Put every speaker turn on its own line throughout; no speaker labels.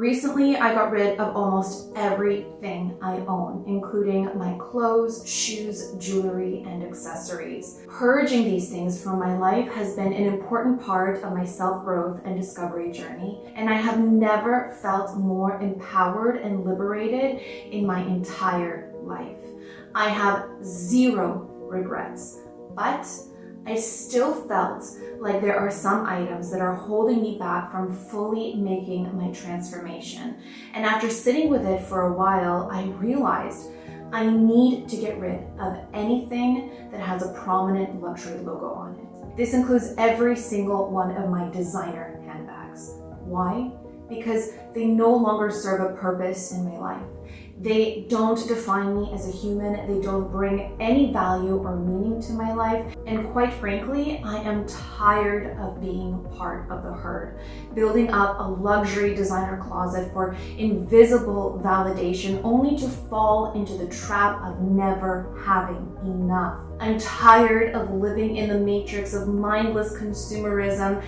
Recently, I got rid of almost everything I own, including my clothes, shoes, jewelry, and accessories. Purging these things from my life has been an important part of my self-growth and discovery journey, and I have never felt more empowered and liberated in my entire life. I have zero regrets, but I still felt like there are some items that are holding me back from fully making my transformation. And after sitting with it for a while, I realized I need to get rid of anything that has a prominent luxury logo on it. This includes every single one of my designer handbags. Why? Because they no longer serve a purpose in my life. They don't define me as a human. They don't bring any value or meaning to my life. And quite frankly, I am tired of being part of the herd, building up a luxury designer closet for invisible validation only to fall into the trap of never having enough. I'm tired of living in the matrix of mindless consumerism.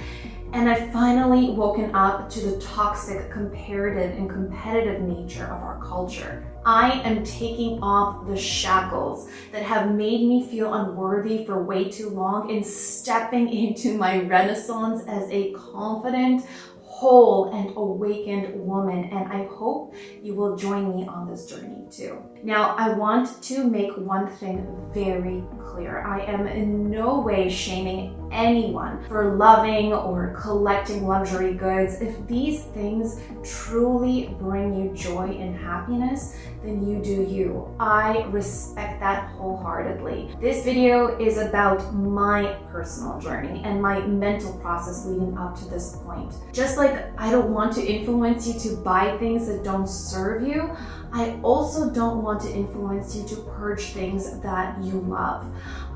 And I've finally woken up to the toxic comparative and competitive nature of our culture. I am taking off the shackles that have made me feel unworthy for way too long and stepping into my renaissance as a confident, whole, and awakened woman. And I hope you will join me on this journey too. Now, I want to make one thing very clear. I am in no way shaming anyone for loving or collecting luxury goods. If these things truly bring you joy and happiness, then you do you. I respect that wholeheartedly. This video is about my personal journey and my mental process leading up to this point. Just like I don't want to influence you to buy things that don't serve you, I also don't want to influence you to purge things that you love.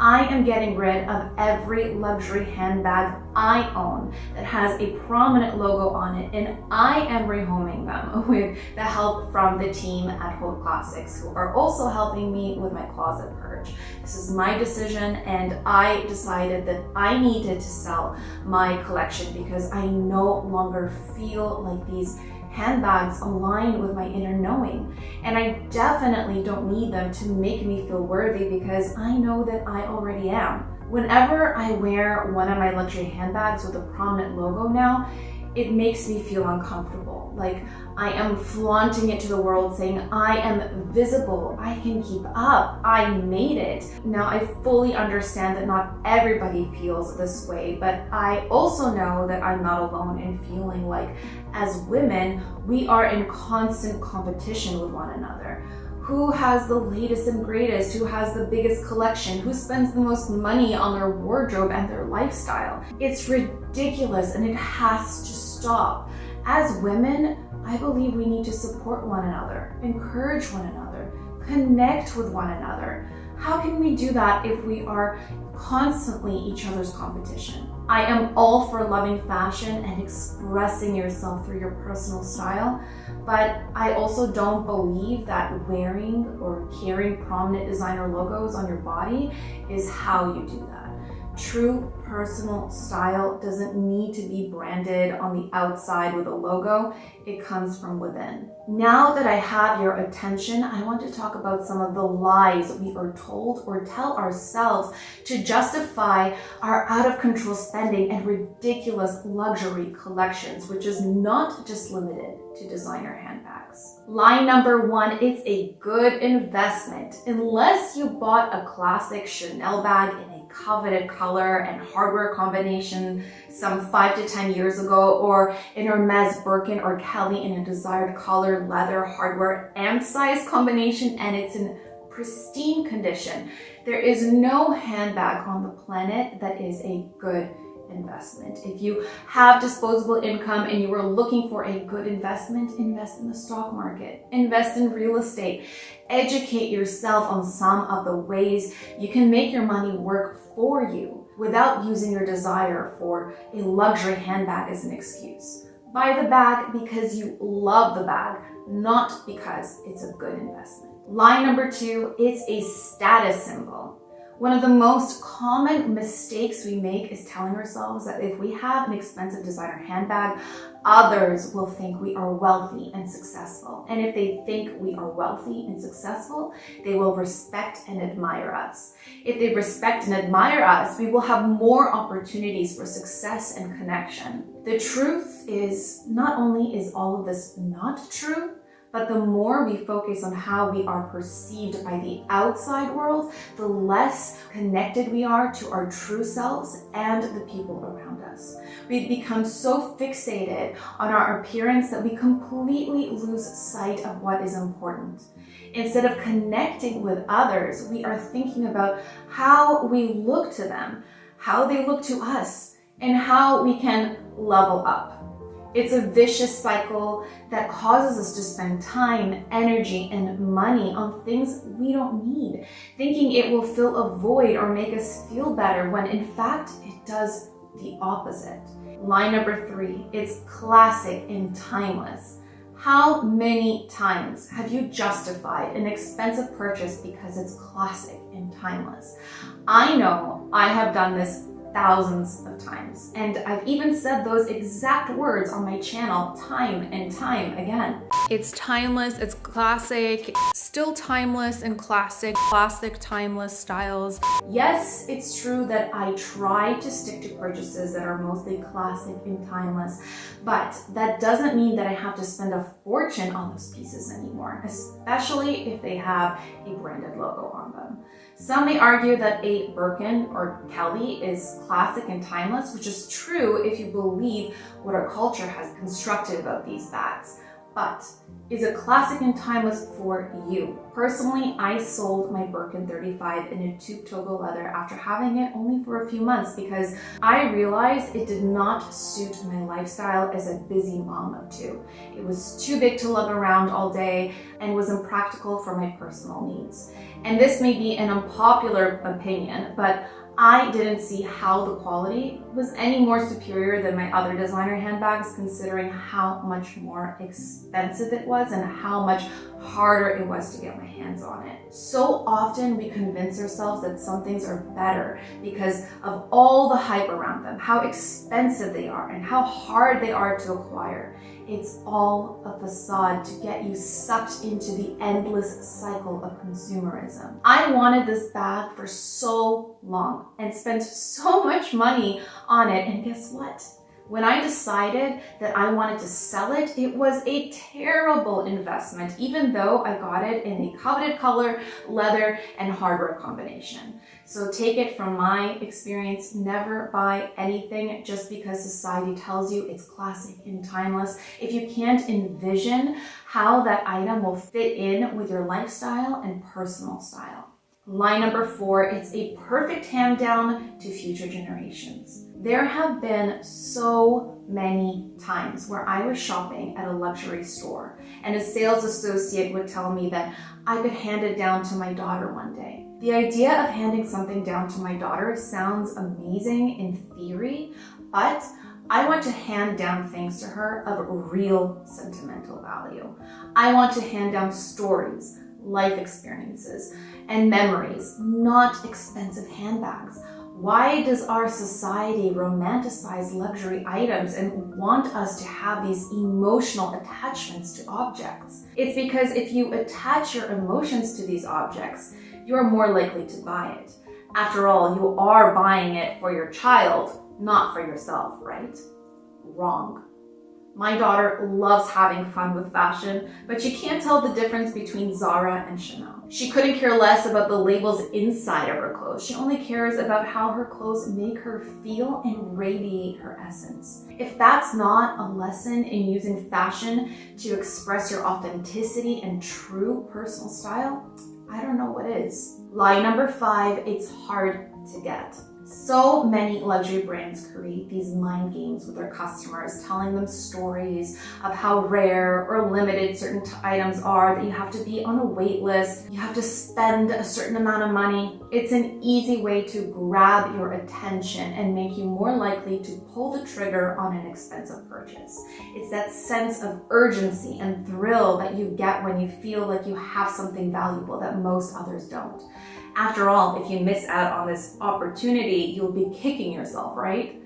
I am getting rid of every luxury handbag I own that has a prominent logo on it, and I am rehoming them with the help from the team at Hope Classics, who are also helping me with my closet purge. This is my decision, and I decided that I needed to sell my collection because I no longer feel like these handbags align with my inner knowing. And I definitely don't need them to make me feel worthy because I know that I already am. Whenever I wear one of my luxury handbags with a prominent logo now, it makes me feel uncomfortable. Like I am flaunting it to the world saying, I am visible, I can keep up, I made it. Now I fully understand that not everybody feels this way, but I also know that I'm not alone in feeling like as women, we are in constant competition with one another. Who has the latest and greatest? Who has the biggest collection? Who spends the most money on their wardrobe and their lifestyle? It's ridiculous and it has to stop. As women, I believe we need to support one another, encourage one another, connect with one another. How can we do that if we are constantly each other's competition? I am all for loving fashion and expressing yourself through your personal style, but I also don't believe that wearing or carrying prominent designer logos on your body is how you do that. True personal style doesn't need to be branded on the outside with a logo. It comes from within. Now that I have your attention, I want to talk about some of the lies we are told or tell ourselves to justify our out of control spending and ridiculous luxury collections, which is not just limited to designer handbags. Lie number one, it's a good investment. Unless you bought a classic Chanel bag in a coveted color and hardware combination some 5 to 10 years ago, or an Hermes Birkin or Kelly in a desired color, leather, hardware, and size combination, and it's in pristine condition, there is no handbag on the planet that is a good investment. If you have disposable income and you are looking for a good investment, invest in the stock market, invest in real estate, educate yourself on some of the ways you can make your money work for you without using your desire for a luxury handbag as an excuse. Buy the bag because you love the bag, not because it's a good investment. Lie number two, it's a status symbol. One of the most common mistakes we make is telling ourselves that if we have an expensive designer handbag, others will think we are wealthy and successful. And if they think we are wealthy and successful, they will respect and admire us. If they respect and admire us, we will have more opportunities for success and connection. The truth is, not only is all of this not true, but the more we focus on how we are perceived by the outside world, the less connected we are to our true selves and the people around us. We become so fixated on our appearance that we completely lose sight of what is important. Instead of connecting with others, we are thinking about how we look to them, how they look to us, and how we can level up. It's a vicious cycle that causes us to spend time, energy, and money on things we don't need, thinking it will fill a void or make us feel better when in fact it does the opposite. Line number 3, it's classic and timeless. How many times have you justified an expensive purchase because it's classic and timeless? I know I have done this thousands of times, and I've even said those exact words on my channel time and time again.
It's timeless, it's classic, still timeless and classic, timeless styles.
Yes, it's true that I try to stick to purchases that are mostly classic and timeless, but that doesn't mean that I have to spend a fortune on those pieces anymore, especially if they have a branded logo on them. Some may argue that a Birkin or Kelly is classic and timeless, which is true if you believe what our culture has constructed about these bags. But is it classic and timeless for you? Personally, I sold my Birkin 35 in a tube togo leather after having it only for a few months because I realized it did not suit my lifestyle as a busy mom of 2. It was too big to lug around all day and was impractical for my personal needs. And this may be an unpopular opinion, but I didn't see how the quality was any more superior than my other designer handbags, considering how much more expensive it was and how much harder it was to get my hands on it. So often we convince ourselves that some things are better because of all the hype around them, how expensive they are, and how hard they are to acquire. It's all a facade to get you sucked into the endless cycle of consumerism. I wanted this bag for so long and spent so much money on it, and guess what? When I decided that I wanted to sell it, it was a terrible investment, even though I got it in a coveted color, leather, and hardware combination. So take it from my experience, never buy anything just because society tells you it's classic and timeless if you can't envision how that item will fit in with your lifestyle and personal style. Line number 4, it's a perfect hand down to future generations. There have been so many times where I was shopping at a luxury store and a sales associate would tell me that I could hand it down to my daughter one day. The idea of handing something down to my daughter sounds amazing in theory, but I want to hand down things to her of real sentimental value. I want to hand down stories, life experiences, and memories, not expensive handbags. Why does our society romanticize luxury items and want us to have these emotional attachments to objects? It's because if you attach your emotions to these objects, you're more likely to buy it. After all, you are buying it for your child, not for yourself, right? Wrong. My daughter loves having fun with fashion, but she can't tell the difference between Zara and Chanel. She couldn't care less about the labels inside of her clothes. She only cares about how her clothes make her feel and radiate her essence. If that's not a lesson in using fashion to express your authenticity and true personal style, I don't know what is. Lie number 5, it's hard to get. So many luxury brands create these mind games with their customers, telling them stories of how rare or limited certain items are, that you have to be on a wait list, you have to spend a certain amount of money. It's an easy way to grab your attention and make you more likely to pull the trigger on an expensive purchase. It's that sense of urgency and thrill that you get when you feel like you have something valuable that most others don't. After all, if you miss out on this opportunity, you'll be kicking yourself, right?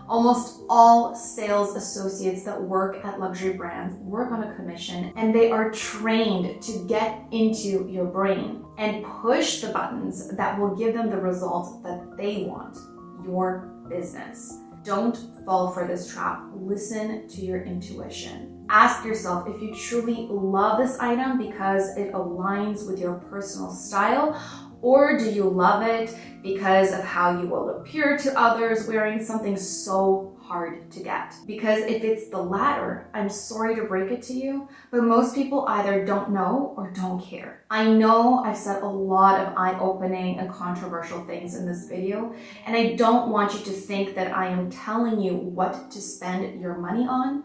Almost all sales associates that work at luxury brands work on a commission, and they are trained to get into your brain and push the buttons that will give them the results that they want, your business. Don't fall for this trap. Listen to your intuition. Ask yourself if you truly love this item because it aligns with your personal style, or do you love it because of how you will appear to others wearing something so hard to get? Because if it's the latter, I'm sorry to break it to you, but most people either don't know or don't care. I know I've said a lot of eye-opening and controversial things in this video, and I don't want you to think that I am telling you what to spend your money on.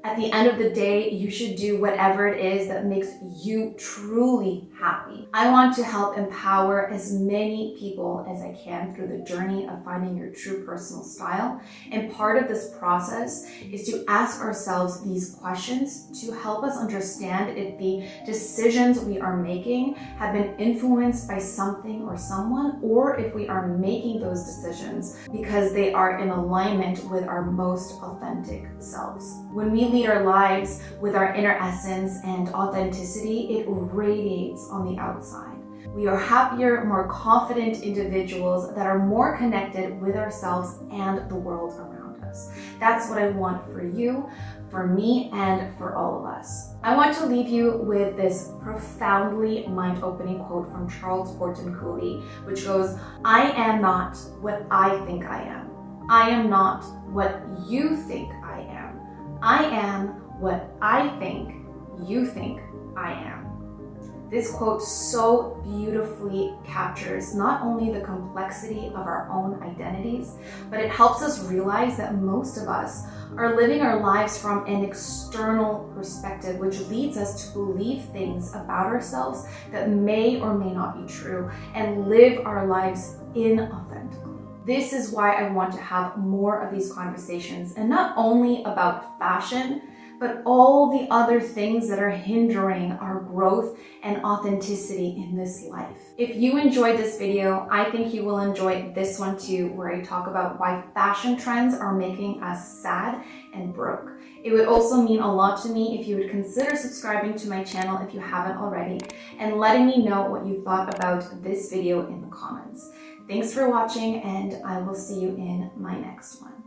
At the end of the day, you should do whatever it is that makes you truly happy. I want to help empower as many people as I can through the journey of finding your true personal style. And part of this process is to ask ourselves these questions to help us understand if the decisions we are making have been influenced by something or someone, or if we are making those decisions because they are in alignment with our most authentic selves. When we lead our lives with our inner essence and authenticity, it radiates on the outside. We are happier, more confident individuals that are more connected with ourselves and the world around us. That's what I want for you, for me, and for all of us. I want to leave you with this profoundly mind-opening quote from Charles Horton Cooley, which goes, "I am not what I think I am. I am not what you think I am. I am what I think you think I am." This quote so beautifully captures not only the complexity of our own identities, but it helps us realize that most of us are living our lives from an external perspective, which leads us to believe things about ourselves that may or may not be true and live our lives inauthentically. This is why I want to have more of these conversations, and not only about fashion, but all the other things that are hindering our growth and authenticity in this life. If you enjoyed this video, I think you will enjoy this one too, where I talk about why fashion trends are making us sad and broke. It would also mean a lot to me if you would consider subscribing to my channel if you haven't already, and letting me know what you thought about this video in the comments. Thanks for watching, and I will see you in my next one.